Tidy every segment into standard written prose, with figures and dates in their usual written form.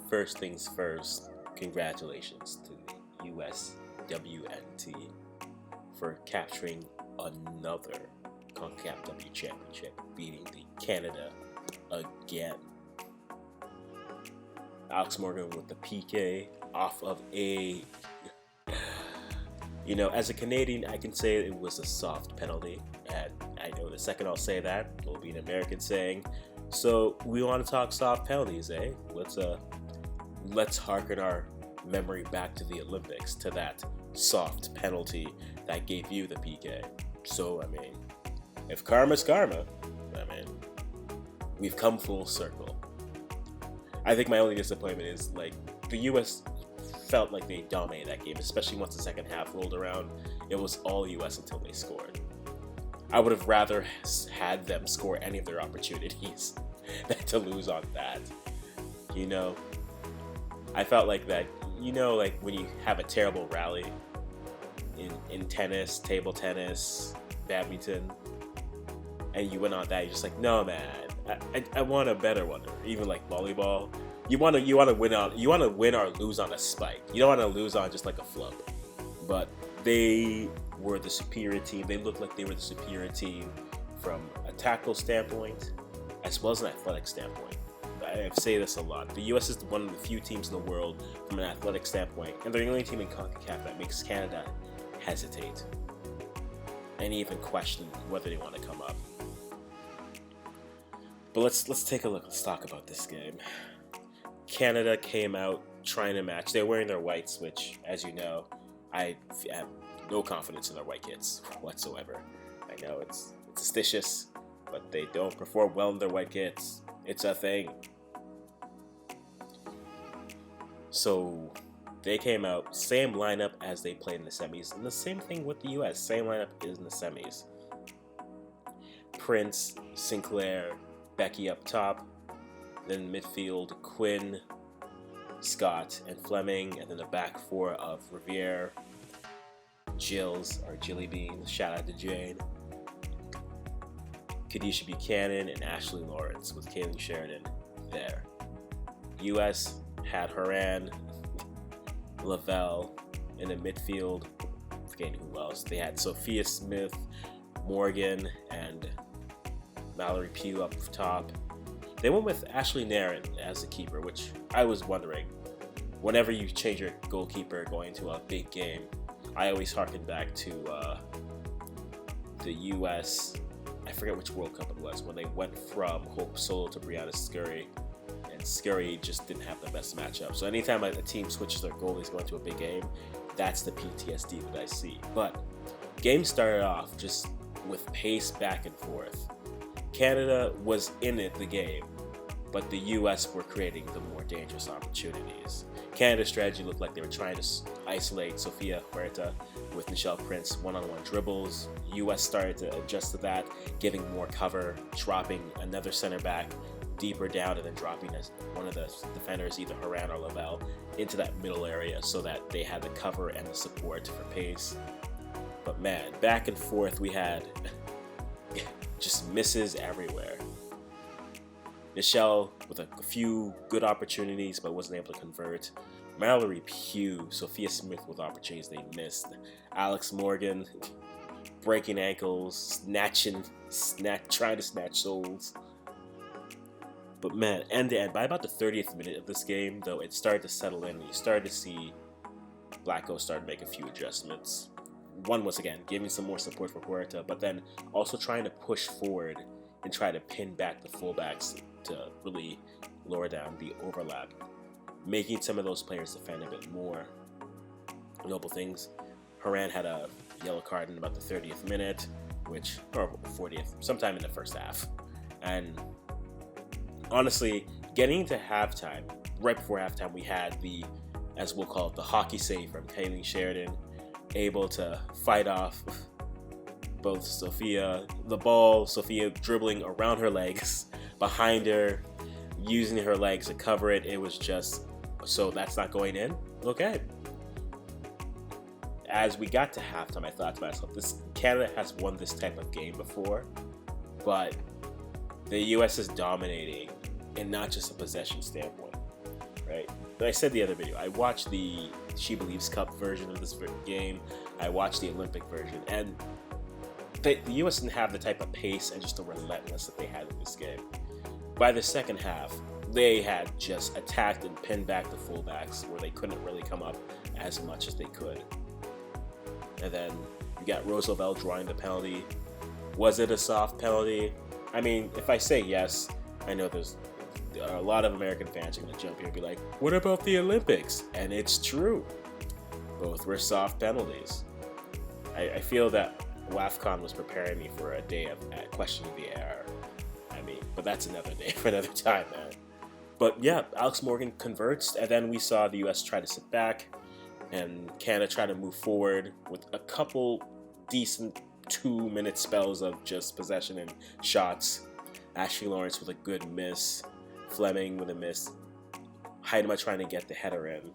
First things first, congratulations to the USWNT for capturing another CONCACAFW championship, beating the Canada again. Alex Morgan with the PK off of a, as a Canadian, I can say it was a soft penalty, and I know the second I'll say that, it'll be an American saying. So we want to talk soft penalties, eh? Let's harken our memory back to the Olympics, to that soft penalty that gave you the PK. So, if karma's karma, we've come full circle. I think my only disappointment is, the U.S. felt like they dominated that game, especially once the second half rolled around. It was all U.S. until they scored. I would have rather had them score any of their opportunities than to lose on that. I felt like that, when you have a terrible rally in tennis, table tennis, badminton, and you went on that, you're just like, no man, I want a better one. Or even like volleyball, you want to win or lose on a spike. You don't want to lose on just like a flub. But they were the superior team. They looked like they were the superior team from a tactical standpoint as well as an athletic standpoint. I say this a lot. The U.S. is one of the few teams in the world from an athletic standpoint, and they're the only team in CONCACAF that makes Canada hesitate and even question whether they want to come up. But let's take a look. Let's talk about this game. Canada came out trying to match. They're wearing their whites, which, as you know, I have no confidence in their white kits whatsoever. I know it's suspicious, but they don't perform well in their white kits. It's a thing. So they came out, same lineup as they played in the semis, and the same thing with the US, same lineup is in the semis. Prince, Sinclair, Becky up top, then midfield, Quinn, Scott, and Fleming, and then the back four of Riviere, Jills, or Jilly Bean, shout out to Jane, Kadisha Buchanan, and Ashley Lawrence with Kaylee Sheridan there. US had Horan, Lavelle in the midfield, forgetting who else. They had Sophia Smith, Morgan, and Mallory Pugh up top. They went with Ashley Nairn as the keeper, which I was wondering. Whenever you change your goalkeeper going into a big game, I always harken back to the US, I forget which World Cup it was, when they went from Hope Solo to Brianna Scurry, and Scurry just didn't have the best matchup. So anytime a team switches their goalies going to a big game, that's the PTSD that I see. But game started off just with pace back and forth. Canada was in it the game, but the US were creating the more dangerous opportunities. Canada's strategy looked like they were trying to isolate Sofia Huerta with Michelle Prince one-on-one dribbles. US started to adjust to that, giving more cover, dropping another center back deeper down, and then dropping one of the defenders, either Horan or Lavelle, into that middle area so that they had the cover and the support for pace. But man, back and forth we had just misses everywhere. Michelle with a few good opportunities but wasn't able to convert. Mallory Pugh, Sophia Smith with opportunities they missed. Alex Morgan breaking ankles, trying to snatch souls. But man, end to end, by about the 30th minute of this game, though, it started to settle in. You started to see Blacko start to make a few adjustments. One was, again, giving some more support for Huerta, but then also trying to push forward and try to pin back the fullbacks to really lower down the overlap, making some of those players defend a bit more. Notable things, Horan had a yellow card in about the 30th minute, or 40th, sometime in the first half. And honestly, getting to halftime, right before halftime, we had as we'll call it, the hockey save from Kaylee Sheridan, able to fight off both Sophia dribbling around her legs, behind her, using her legs to cover it. It was just, so that's not going in? Okay. As we got to halftime, I thought to myself, Canada has won this type of game before, but the US is dominating, and not just a possession standpoint. right? But I said the other video, I watched the She Believes Cup version of this game. I watched the Olympic version, and the US didn't have the type of pace and just the relentless that they had in this game. By the second half, they had just attacked and pinned back the fullbacks where they couldn't really come up as much as they could. And then you got Roosevelt drawing the penalty. Was it a soft penalty? I mean, if I say yes, I know there are a lot of American fans who are going to jump here and be like, what about the Olympics? And it's true. Both were soft penalties. I feel that WAFCON was preparing me for a day of questioning VAR. I mean, but that's another day for another time, man. But yeah, Alex Morgan converts, and then we saw the US try to sit back, and Canada try to move forward with a couple decent 2-minute spells of just possession and shots. Ashley Lawrence with a good miss, Fleming with a miss, Heidema trying to get the header in.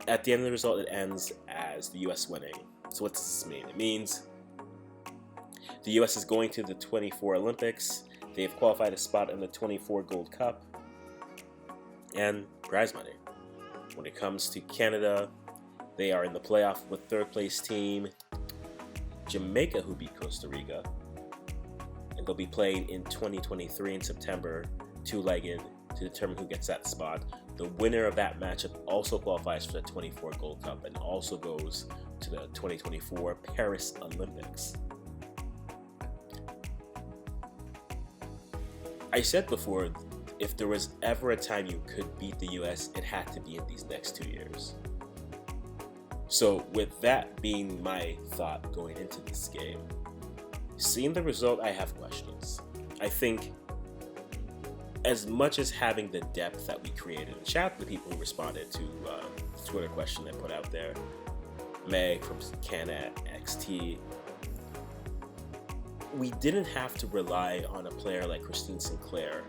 At the end of the result, it ends as the US winning. So what does this mean? It means the US is going to the 24 Olympics. They have qualified a spot in the 24 Gold Cup and prize money. When it comes to Canada, they are in the playoff with third place team Jamaica, who beat Costa Rica. And they'll be playing in 2023 in September, two-legged, to determine who gets that spot. The winner of that matchup also qualifies for the 24 Gold Cup and also goes to the 2024 Paris Olympics. I said before, if there was ever a time you could beat the US, it had to be in these next 2 years. So with that being my thought going into this game, seeing the result, I have questions. I think as much as having the depth that we created, and shout out to the people who responded to the Twitter question I put out there, Meg from CANXNT, we didn't have to rely on a player like Christine Sinclair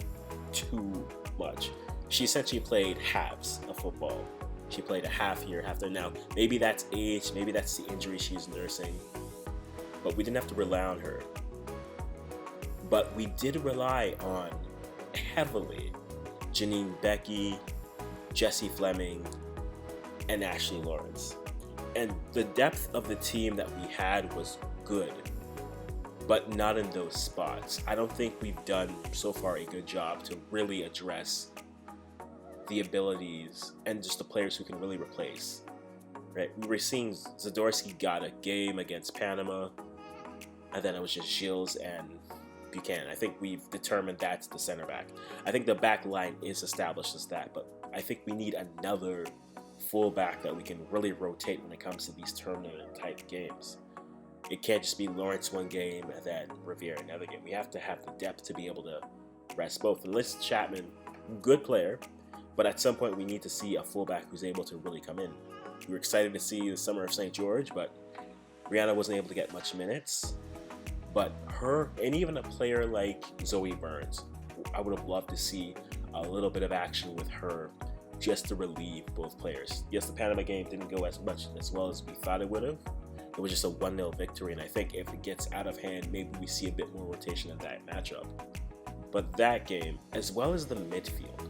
too much. She essentially played halves of football. She played a half here, half there. Now, maybe that's age, maybe that's the injury she's nursing, but we didn't have to rely on her. But we did rely on heavily Janine Becky, Jessie Fleming, and Ashley Lawrence. And the depth of the team that we had was good, but not in those spots. I don't think we've done so far a good job to really address the abilities and just the players who can really replace. Right? We were seeing Zadorsky got a game against Panama, and then it was just Gilles and Buchanan. I think we've determined that's the center back. I think the back line is established as that, but I think we need another fullback that we can really rotate when it comes to these tournament type games. It can't just be Lawrence one game and then Riviere another game. We have to have the depth to be able to rest both. And Liz Chapman, good player, but at some point we need to see a fullback who's able to really come in. We were excited to see the Summer of St. George, but Rihanna wasn't able to get much minutes. But her, and even a player like Zoe Burns, I would have loved to see a little bit of action with her just to relieve both players. Yes, the Panama game didn't go as well as we thought it would have. It was just a 1-0 victory, and I think if it gets out of hand, maybe we see a bit more rotation in that matchup. But that game, as well as the midfield,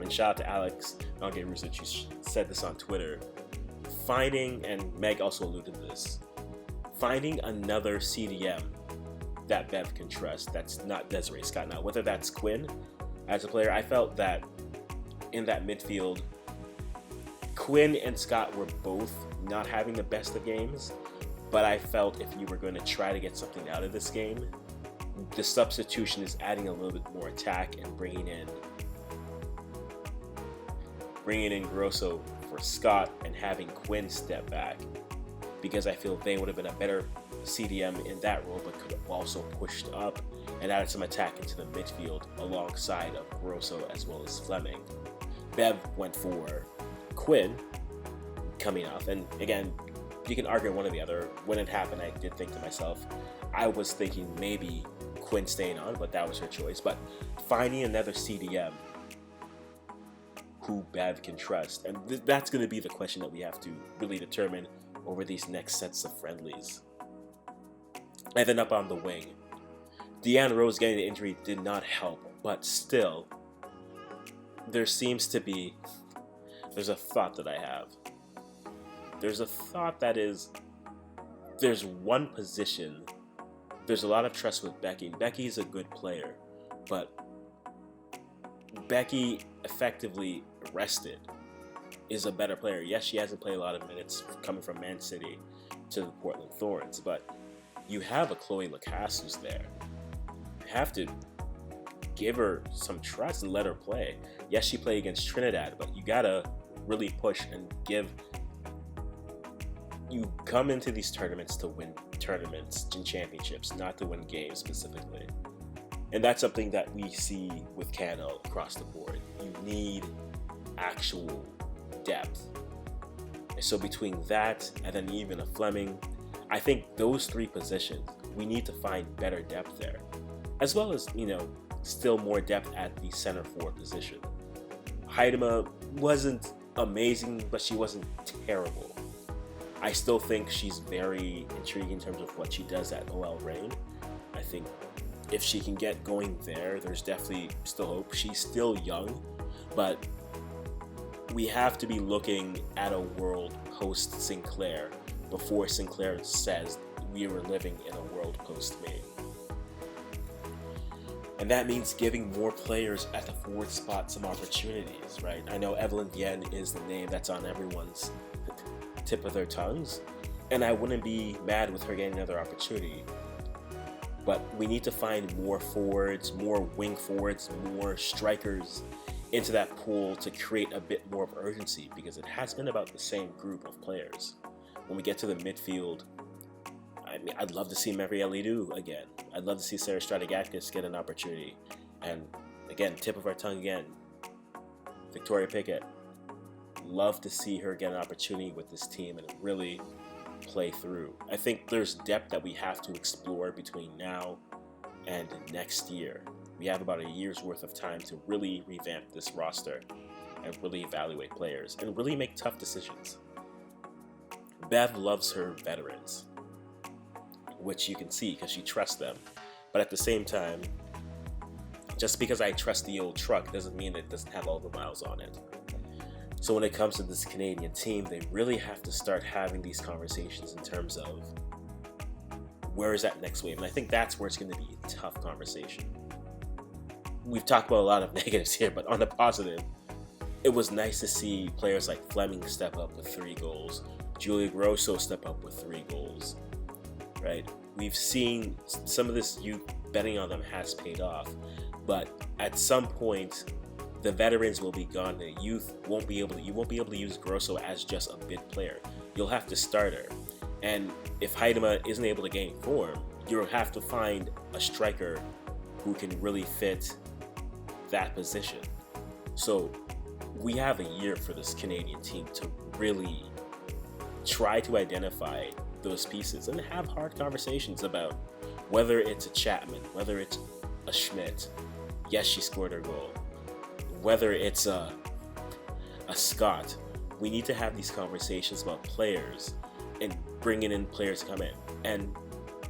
and shout out to Alex Nonge-Rusic, who said this on Twitter, finding, and Meg also alluded to this, finding another CDM that Bev can trust, that's not Desiree Scott now, whether that's Quinn as a player. I felt that in that midfield, Quinn and Scott were both not having the best of games, but I felt if you were going to try to get something out of this game, the substitution is adding a little bit more attack and bringing in Grosso for Scott and having Quinn step back, because I feel they would have been a better CDM in that role, but could have also pushed up and added some attack into the midfield alongside of Grosso as well as Fleming. Bev went for Quinn coming off, and again, you can argue one or the other. When it happened, I did think to myself, I was thinking maybe Quinn staying on, but that was her choice. But finding another CDM who Bev can trust, and that's going to be the question that we have to really determine over these next sets of friendlies. And then up on the wing, Deanne Rose getting the injury did not help, but still, there seems to be, there's a thought that I have. There's a thought that is, there's one position, there's a lot of trust with Becky. Becky's a good player, but Becky effectively rested is a better player. Yes, she hasn't played a lot of minutes coming from Man City to the Portland Thorns, but you have a Chloe Lacasse who's there. You have to give her some trust and let her play. Yes, she played against Trinidad, but you gotta really push and give. You come into these tournaments to win tournaments and championships, not to win games specifically. And that's something that we see with CANWNT across the board. You need actual depth. And so between that and then even a Fleming, I think those three positions, we need to find better depth there. As well as, still more depth at the center forward position. Heidema wasn't amazing, but she wasn't terrible. I still think she's very intriguing in terms of what she does at OL Reign. I think if she can get going there's definitely still hope. She's still young, but we have to be looking at a world post Sinclair before Sinclair says we were living in a world post me. And that means giving more players at the forward spot some opportunities, right? I know Evelyn Yen is the name that's on everyone's tip of their tongues, and I wouldn't be mad with her getting another opportunity. But we need to find more forwards, more wing forwards, more strikers into that pool to create a bit more of urgency, because it has been about the same group of players. When we get to the midfield, I'd love to see Mary Elidou again. I'd love to see Sarah Stratigakis get an opportunity. And again, tip of our tongue again, Victoria Pickett. Love to see her get an opportunity with this team and really play through. I think there's depth that we have to explore between now and next year. We have about a year's worth of time to really revamp this roster and really evaluate players and really make tough decisions. Bev loves her veterans, which you can see because she trusts them. But at the same time, just because I trust the old truck doesn't mean it doesn't have all the miles on it. So when it comes to this Canadian team, they really have to start having these conversations in terms of where is that next wave? And I think that's where it's going to be a tough conversation. We've talked about a lot of negatives here, but on the positive, it was nice to see players like Fleming step up with 3 goals, Julia Grosso step up with 3 goals, right? We've seen some of this youth betting on them has paid off, but at some point, the veterans will be gone. The youth won't be able to. You won't be able to use Grosso as just a bid player. You'll have to start her, and if Heidema isn't able to gain form, you'll have to find a striker who can really fit that position. So we have a year for this Canadian team to really try to identify those pieces and have hard conversations about whether it's a Chapman, whether it's a Schmidt. Yes, she scored her goal. Whether it's a Scott, we need to have these conversations about players and bringing in players to come in. And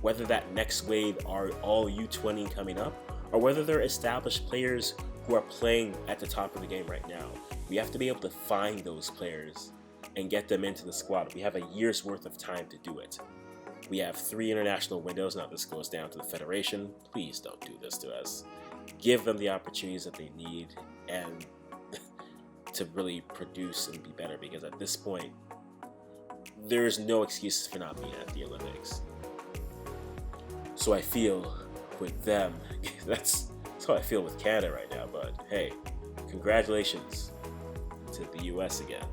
whether that next wave are all U20 coming up, or whether they're established players who are playing at the top of the game right now, we have to be able to find those players and get them into the squad. We have a year's worth of time to do it. We have 3 international windows. Now this goes down to the Federation. Please don't do this to us. Give them the opportunities that they need and to really produce and be better, because at this point, there's no excuses for not being at the Olympics. So I feel with them, that's how I feel with Canada right now, but hey, congratulations to the US again.